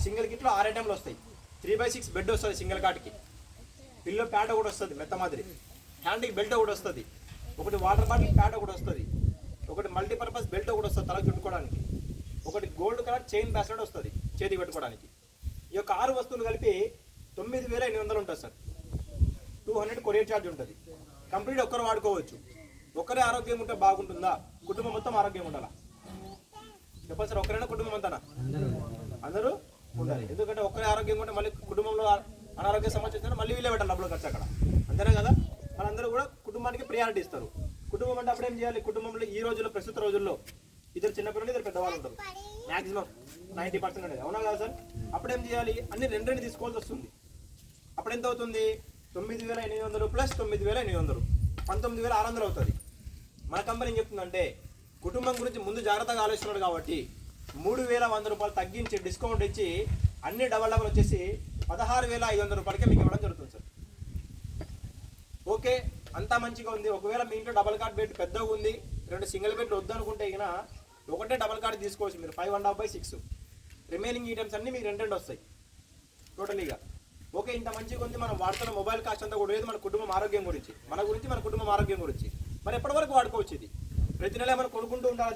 సింగిల్ కిట్లో 6 ఐటెంలు వస్తాయి. 3x6 బెడ్ వస్తుంది సింగిల్ కాట్కి. పిల్లో ప్యాడ్ ఒకటి వస్తుంది మెత్త మాదిరి. హ్యాండ్కి బెల్ట్ ఒకటి వస్తుంది. ఒకటి వాటర్ బాటిల్ ప్యాడ్ ఒకటి వస్తుంది. ఒకటి మల్టీపర్పస్ బెల్ట్ ఒకటి వస్తుంది తలకు చుట్టుకోవడానికి. ఒకటి గోల్డ్ కలర్ చైన్ బ్రాస్లెట్ వస్తుంది చేతికి పెట్టుకోవడానికి. ఈ యొక్క 6 వస్తువులు కలిపి 9,800 ఉంటుంది సార్. 200 కొరియర్ ఛార్జ్ ఉంటుంది. కంప్లీట్ ఒక్కరు వాడుకోవచ్చు. ఒక్కరే ఆరోగ్యం ఉంటే బాగుంటుందా? కుటుంబం మొత్తం ఆరోగ్యం ఉండాలా? చెప్పండి సార్. ఒక్కరైనా కుటుంబం అంతానా? అందరూ ఉండాలి. ఎందుకంటే ఒక్కరే ఆరోగ్యం ఉంటే మళ్ళీ కుటుంబంలో అనారోగ్య సమస్య వచ్చినా మళ్ళీ వీళ్ళే పెట్టాలి డబ్బులు ఖర్చు అక్కడ. అంతేనే కదా. వాళ్ళందరూ కూడా కుటుంబానికి ప్రియారిటీ ఇస్తారు. కుటుంబం అంటే అప్పుడు ఏం చేయాలి? కుటుంబంలో ఈ రోజుల్లో ప్రస్తుత రోజుల్లో ఇద్దరు చిన్నపిల్లలు, ఇద్దరు పెద్దవాళ్ళు ఉంటారు మ్యాక్సిమం 90% అనేది. అవునా కదా సార్? అప్పుడేం చేయాలి? అన్ని రెండు తీసుకోవాల్సి వస్తుంది. అప్పుడు ఎంత అవుతుంది? 9,800 ప్లస్ 9,800 19,600 అవుతుంది. మన కంపెనీ ఏం చెప్తుందంటే కుటుంబం గురించి ముందు జాగ్రత్తగా ఆలోచిస్తున్నాడు కాబట్టి 3,100 రూపాయలు తగ్గించి డిస్కౌంట్ ఇచ్చి అన్ని డబల్ వచ్చేసి 16,500 రూపాయలకే మీకు ఇవ్వడం జరుగుతుంది సార్. ఓకే, అంతా మంచిగా ఉంది. ఒకవేళ మీ ఇంట్లో డబల్ కార్డ్ బెడ్ పెద్దగా ఉంది, 2 సింగిల్ బెడ్ వద్దు అనుకుంటే ఇక ఒకటే డబల్ కార్డ్ తీసుకోవచ్చు మీరు. 5.5/6 రిమైనింగ్ ఐటమ్స్ అన్ని మీకు 2 వస్తాయి టోటలీగా. ఓకే, ఇంత మంచిగా ఉంది. మనం వాడుతున్న మొబైల్ కాస్ట్ అంతా కూడా లేదు మన కుటుంబం ఆరోగ్యం గురించి, మన కుటుంబం ఆరోగ్యం గురించి. మరి ఎప్పటి వరకు వాడుకోవచ్చు? ఇది ప్రతి నెల ఏమైనా కొనుక్కుంటూ ఉండాలి.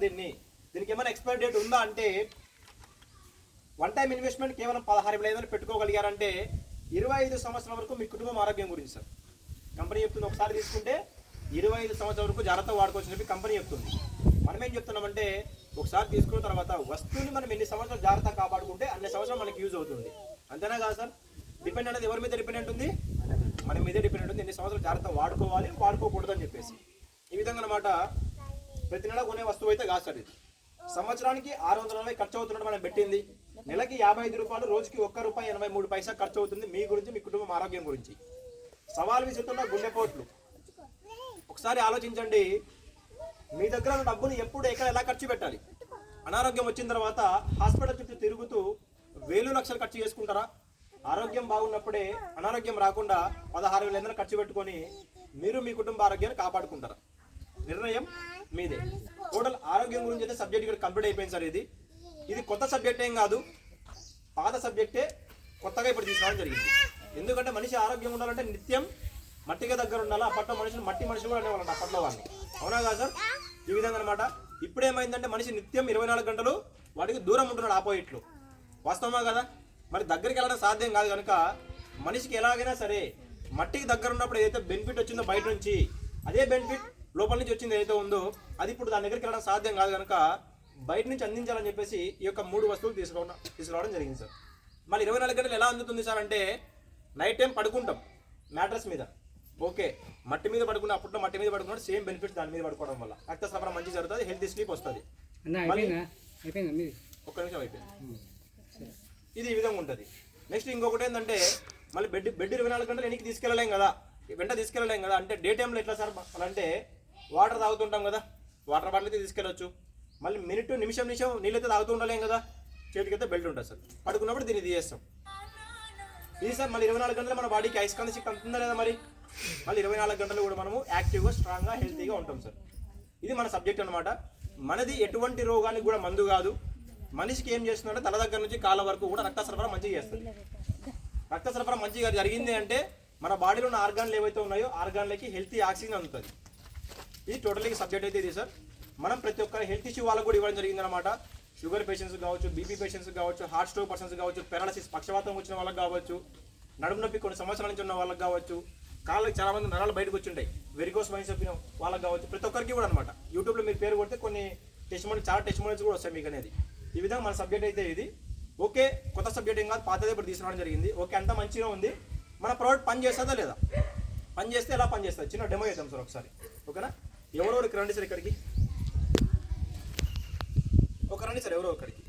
దీనికి ఏమైనా ఎక్స్పైరీ డేట్ ఉందా అంటే 1 టైం ఇన్వెస్ట్మెంట్ కేవలం 16,500 పెట్టుకోగలిగారంటే 25 సంవత్సరాల వరకు మీ కుటుంబం ఆరోగ్యం గురించి సార్ కంపెనీ చెప్తుంది. ఒకసారి తీసుకుంటే 25 సంవత్సరాల వరకు జాగ్రత్తగా వాడుకోవచ్చు చెప్పి కంపెనీ చెప్తుంది. మనం ఏం చెప్తున్నామంటే ఒకసారి తీసుకున్న తర్వాత వస్తువుని మనం ఎన్ని సంవత్సరాలు జాగ్రత్తగా కాపాడుకుంటే అన్ని సంవత్సరాలు మనకి యూజ్ అవుతుంది. అంతేనా కాదు సార్? డిపెండ్ అనేది ఎవరి మీద డిపెండెంట్ ఉంది? మన మీదే డిపెండెంట్ ఉంది. ఎన్ని సంవత్సరాలు జాగ్రత్తగా వాడుకోవాలి, వాడుకోకూడదు అని చెప్పేసి. ఈ విధంగా అనమాట. ప్రతి నెల కొనే వస్తువు అయితే కాదు సార్. ఇది సంవత్సరానికి 640 ఖర్చు అవుతున్నట్టు మనం పెట్టింది. నెలకి 55 రూపాయలు, రోజుకి ₹1.83 ఖర్చు అవుతుంది మీ గురించి, మీ కుటుంబం ఆరోగ్యం గురించి. సవాల్ విసురుతున్న గుండెపోట్లు. ఒకసారి ఆలోచించండి. మీ దగ్గర ఉన్న డబ్బులు ఎప్పుడు ఎక్కడ ఎలా ఖర్చు పెట్టాలి? అనారోగ్యం వచ్చిన తర్వాత హాస్పిటల్ చుట్టూ తిరుగుతూ వేలు లక్షలు ఖర్చు చేసుకుంటారా? ఆరోగ్యం బాగున్నప్పుడే అనారోగ్యం రాకుండా 16,500 ఖర్చు పెట్టుకొని మీరు మీ కుటుంబ ఆరోగ్యాన్ని కాపాడుకుంటారా? నిర్ణయం మీదే. టోటల్ ఆరోగ్యం గురించి అయితే సబ్జెక్ట్ ఇక్కడ కంప్లీట్ అయిపోయింది సార్. ఇది కొత్త సబ్జెక్ట్ ఏం కాదు, పాత సబ్జెక్టే కొత్తగా ఇప్పుడు తీసుకురావడం జరిగింది. ఎందుకంటే మనిషి ఆరోగ్యం ఉండాలంటే నిత్యం మట్టిగా దగ్గర ఉండాలి. అప్పట్లో మనుషులు మట్టి మనుషులు అనేవాళ్ళంట అప్పట్లో వాళ్ళని. అవునా కాదు సార్? ఈ విధంగా అనమాట. ఇప్పుడు ఏమైందంటే మనిషి నిత్యం 24 గంటలు వాటికి దూరం ఉంటున్నాడు ఆపోజిట్లు. వాస్తవమా కదా? మరి దగ్గరికి వెళ్ళడం సాధ్యం కాదు కనుక మనిషికి ఎలాగైనా సరే మట్టికి దగ్గర ఉన్నప్పుడు ఏదైతే బెనిఫిట్ వచ్చిందో బయట నుంచి, అదే బెనిఫిట్ లోపల నుంచి వచ్చింది ఏదైతే ఉందో అది ఇప్పుడు దాని దగ్గరికి వెళ్ళడం సాధ్యం కాదు కనుక బయట నుంచి అందించాలని చెప్పేసి ఈ యొక్క 3 వస్తువులు తీసుకురావడం జరిగింది సార్. మళ్ళీ 24 గంటలు ఎలా అందుతుంది సార్ అంటే నైట్ టైం పడుకుంటాం మ్యాట్రస్ మీద. ఓకే, మట్టి మీద పడుకున్న అప్పట్లో మట్టి మీద పడుకున్నప్పుడు సేమ్ బెనిఫిట్స్ దాని మీద పడుకోవడం వల్ల రక్త సరఫరా మంచి జరుగుతుంది, హెల్తీ స్లీప్ వస్తుంది. ఒక్క నిమిషం అయిపోయింది. ఇది ఈ విధంగా ఉంటుంది. నెక్స్ట్ ఇంకొకటి ఏంటంటే మళ్ళీ బెడ్ 24 గంటలు వెనక్కి తీసుకెళ్ళలేం కదా, వెంట తీసుకెళ్ళలేం కదా. అంటే డే టైంలో ఎట్లా సార్ అంటే వాటర్ తాగుతుంటాం కదా, వాటర్ బాటిల్ అయితే తీసుకెళ్ళచ్చు. మళ్ళీ నిమిషం నీళ్ళైతే తాగుతూ ఉండలేం కదా, చేతికైతే బెల్ట్ ఉంటుంది సార్. పడుకున్నప్పుడు దీన్ని తీసేస్తాం. ఇది సార్ మళ్ళీ 24 గంటలు మన బాడీకి అయస్కాంత శక్తి అందుతుందా లేదా? మరి మళ్ళీ 24 గంటలు కూడా మనము యాక్టివ్గా, స్ట్రాంగ్గా, హెల్తీగా ఉంటాం సార్. ఇది మన సబ్జెక్ట్ అనమాట. మనది ఎటువంటి రోగానికి కూడా మందు కాదు. మనిషికి ఏం చేస్తుందంటే తల దగ్గర నుంచి కాళ్ళ వరకు కూడా రక్త సరఫరా మంచిగా చేస్తుంది. రక్త సరఫరా మంచిగా జరిగింది అంటే మన బాడీలో ఉన్న ఆర్గాన్లు ఏవైతే ఉన్నాయో ఆర్గాన్లకి హెల్తీ ఆక్సిజన్ అందుతుంది. ఇది టోటలీ సబ్జెక్ట్ అయితే ఇది సార్. మనం ప్రతి ఒక్క హెల్త్ ఇష్యూ వాళ్ళకు కూడా ఇవ్వడం జరిగింది అనమాట. షుగర్ పేషెంట్స్ కావచ్చు, బీపీ పేషెంట్స్ కావచ్చు, హార్ట్ స్ట్రోక్ పర్సన్స్ కావచ్చు, పెరాలసిస్ పక్షవాతం వచ్చిన వాళ్ళకి కావచ్చు, నడుము నొప్పి కొన్ని సంవత్సరాల నుంచి ఉన్న వాళ్ళకి కావచ్చు, కాళ్ళకి చాలా మంది నరాలు బయటకు వచ్చింటాయి, వెరికోస్ వైన్స్ చెప్పిన వాళ్ళకి కావచ్చు, ప్రతి ఒక్కరికి కూడా అనమాట. యూట్యూబ్లో మీరు పేరు కొడితే కొన్ని చాలా టెస్టిమోనియల్స్ కూడా వస్తాయి మీకు అనేది. ఈ విధంగా మన సబ్జెక్ట్ అయితే ఇది. ఓకే, కొత్త సబ్జెక్ట్ ఏం కాదు, పాతదే ఇప్పుడు తీసుకురావడం జరిగింది. ఓకే, అంత మంచిగా ఉంది. మన ప్రోడక్ట్ పని చేస్తుందా లేదా, పని చేస్తే ఎలా పని చేస్తుంది చిన్న డెమో చేద్దాం సార్ ఒకసారి. ఓకేనా, ఎవరెవరికి రండి సార్ ఇక్కడికి, ఒక రండి సార్ ఎవరో ఒకరికి.